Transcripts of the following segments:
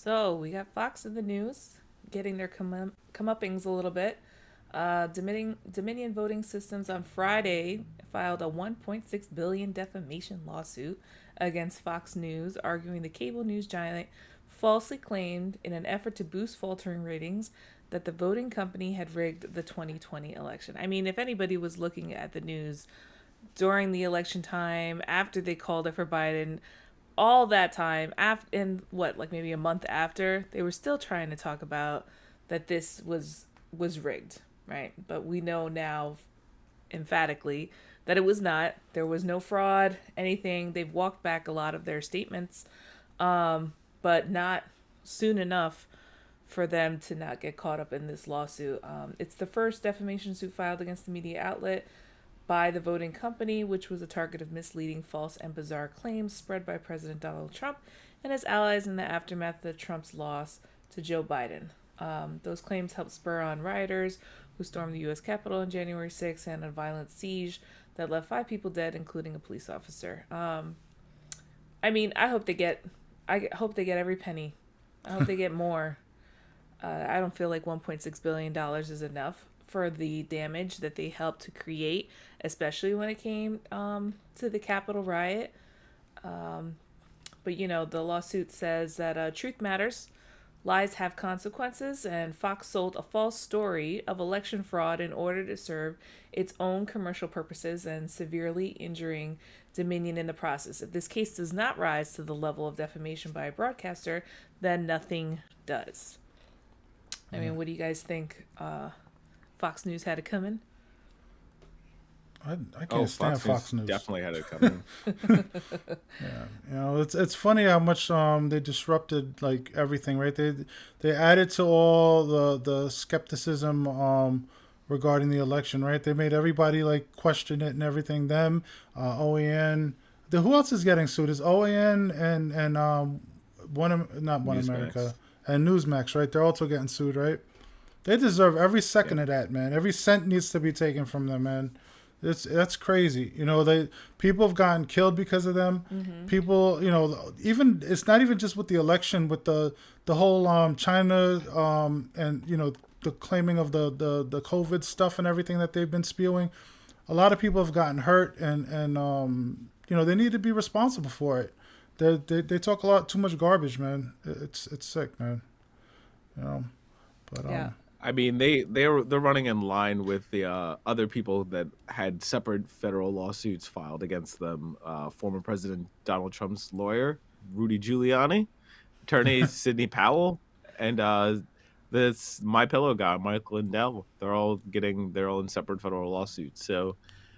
So we got Fox in the news, getting their comeuppings a little bit. Dominion Voting Systems on Friday filed a 1.6 billion defamation lawsuit against Fox News, arguing the cable news giant falsely claimed, in an effort to boost faltering ratings, that the voting company had rigged the 2020 election. I mean, if anybody was looking at the news during the election time, after they called it for Biden, all that time, after, in what, like maybe a month after, they were still trying to talk about that this was rigged, right? But we know now emphatically that it was not. There was no fraud, anything. They've walked back a lot of their statements, but not soon enough for them to not get caught up in this lawsuit. It's the first defamation suit filed against the media outlet by the voting company, which was a target of misleading, false, and bizarre claims spread by President Donald Trump and his allies in the aftermath of Trump's loss to Joe Biden. Those claims helped spur on rioters who stormed the U.S. Capitol on January 6th and a violent siege that left 5 people dead, including a police officer. I mean, I hope they get every penny. I hope they get more. I don't feel like $1.6 billion is enough for the damage that they helped to create, especially when it came to the Capitol riot. But, you know, the lawsuit says that truth matters, lies have consequences, and Fox sold a false story of election fraud in order to serve its own commercial purposes and severely injuring Dominion in the process. If this case does not rise to the level of defamation by a broadcaster, then nothing does. I mean, what do you guys think? Fox News had it coming? I can't stand Fox News. Definitely had it coming. Yeah, you know, it's funny how much they disrupted like everything, right? They added to all the skepticism regarding the election, right? They made everybody like question it and everything. Them, OAN. Who else is getting sued? Is OAN and One America and Newsmax, right? They're also getting sued, right? They deserve every second of that, man. Every cent needs to be taken from them, man. That's crazy. You know, people have gotten killed because of them. Mm-hmm. People, you know, even it's not even just with the election, with the whole China and you know the claiming of the COVID stuff and everything that they've been spewing. A lot of people have gotten hurt, and you know they need to be responsible for it. They talk a lot too much garbage, man. It's sick, man. You know, but yeah. I mean, they're running in line with the other people that had separate federal lawsuits filed against them. Former President Donald Trump's lawyer, Rudy Giuliani, attorney Sidney Powell, and this MyPillow guy, Mike Lindell. They're all getting their own separate federal lawsuits. So,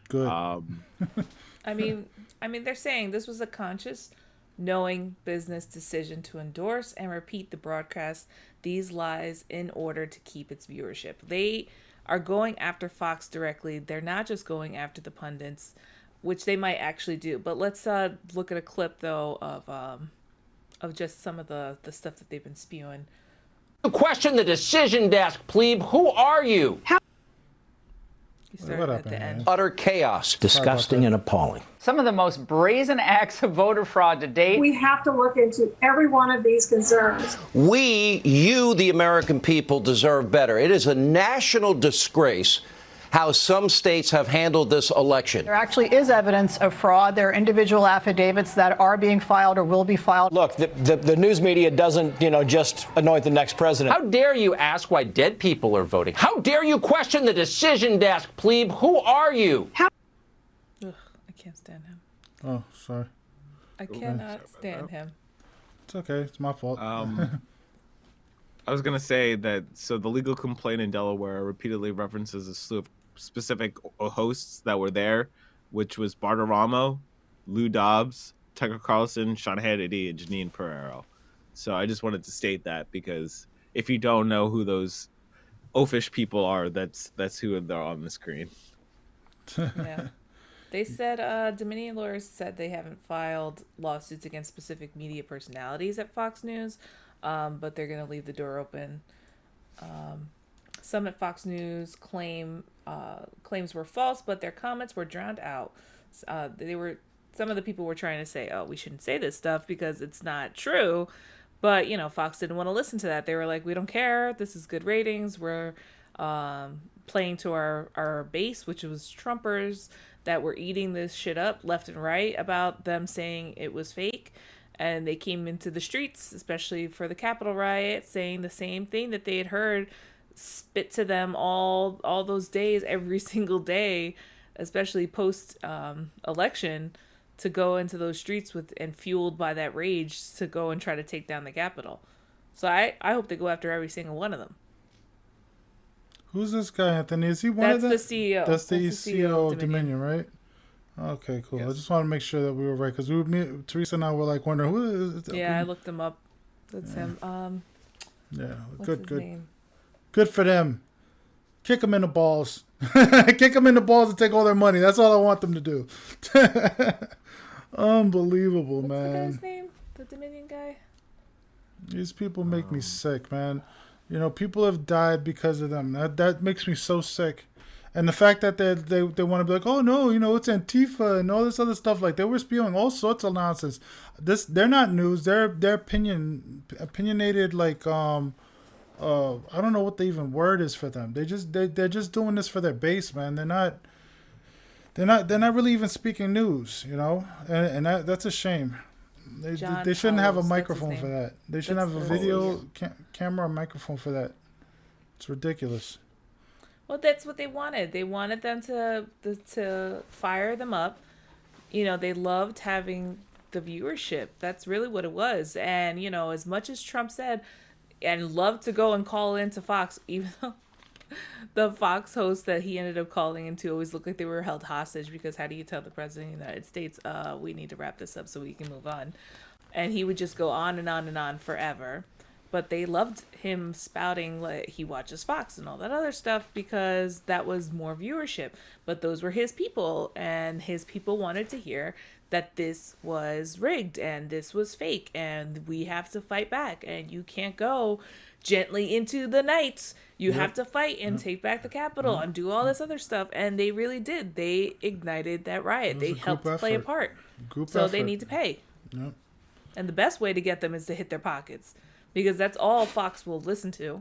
good. I mean, they're saying this was a conscious, knowing business decision to endorse and repeat the broadcast these lies in order to keep its viewership. They are going after Fox directly. They're not just going after the pundits, which they might actually do. But let's look at a clip though of just some of the stuff that they've been spewing. Question the decision desk, plebe. Who are you? What happened, at the end. Utter chaos. Disgusting and appalling. Some of the most brazen acts of voter fraud to date. We have to look into every one of these concerns. You, the American people, deserve better. It is a national disgrace how some states have handled this election. There actually is evidence of fraud. There are individual affidavits that are being filed or will be filed. Look, the news media doesn't, just anoint the next president. How dare you ask why dead people are voting? How dare you question the decision desk, plebe? Who are you? Ugh, I can't stand him. Oh, sorry. I cannot stand him. It's okay. It's my fault. I was going to say that, so the legal complaint in Delaware repeatedly references a slew of specific hosts that were there, which was Bartiramo, Lou Dobbs, Tucker Carlson, Sean Hannity, and Janine Pereiro. So I just wanted to state that, because if you don't know who those oafish people are, that's who they're on the screen. Yeah. They said, Dominion lawyers said they haven't filed lawsuits against specific media personalities at Fox News, but they're going to leave the door open. Some at Fox News claims were false, but their comments were drowned out. Some of the people were trying to say, oh, we shouldn't say this stuff because it's not true. But, Fox didn't want to listen to that. They were like, we don't care. This is good ratings. We're playing to our base, which was Trumpers that were eating this shit up left and right about them saying it was fake. And they came into the streets, especially for the Capitol riot, saying the same thing that they had heard spit to them all those days, every single day, especially post election, to go into those streets and fueled by that rage to go and try to take down the Capitol. So I hope they go after every single one of them. Who's this guy, Anthony? Is he one of them? That's the CEO. That's the CEO of Dominion, right? Okay, cool. Yes. I just want to make sure that we were right because Teresa and I were like wondering who is. Yeah, I looked him up. That's him. Yeah, what's good, his good, name? good for them. Kick them in the balls. Kick them in the balls and take all their money. That's all I want them to do. Unbelievable, What's man. the guy's name? The Dominion guy? These people make me sick, man. People have died because of them. That makes me so sick. And the fact that they want to be like, oh no, it's Antifa and all this other stuff. Like they were spewing all sorts of nonsense. They're not news. They're opinionated. Like I don't know what the even word is for them. They're just doing this for their base, man. They're not really even speaking news, and that's a shame. They shouldn't have a microphone for that. They shouldn't have a video camera or microphone for that. It's ridiculous. Well, that's what they wanted. They wanted them to fire them up. They loved having the viewership. That's really what it was. And, as much as Trump said, and loved to go and call into Fox, even though the Fox host that he ended up calling into always looked like they were held hostage, because how do you tell the president of the United States, we need to wrap this up so we can move on? And he would just go on and on and on forever. But they loved him spouting like he watches Fox and all that other stuff because that was more viewership. But those were his people, and his people wanted to hear that this was rigged and this was fake and we have to fight back, and you can't go gently into the night. You have to fight and take back the Capitol and do all this other stuff. And they really did. They ignited that riot. They helped play a part. So they need to pay. Yep. And the best way to get them is to hit their pockets, because that's all Fox will listen to.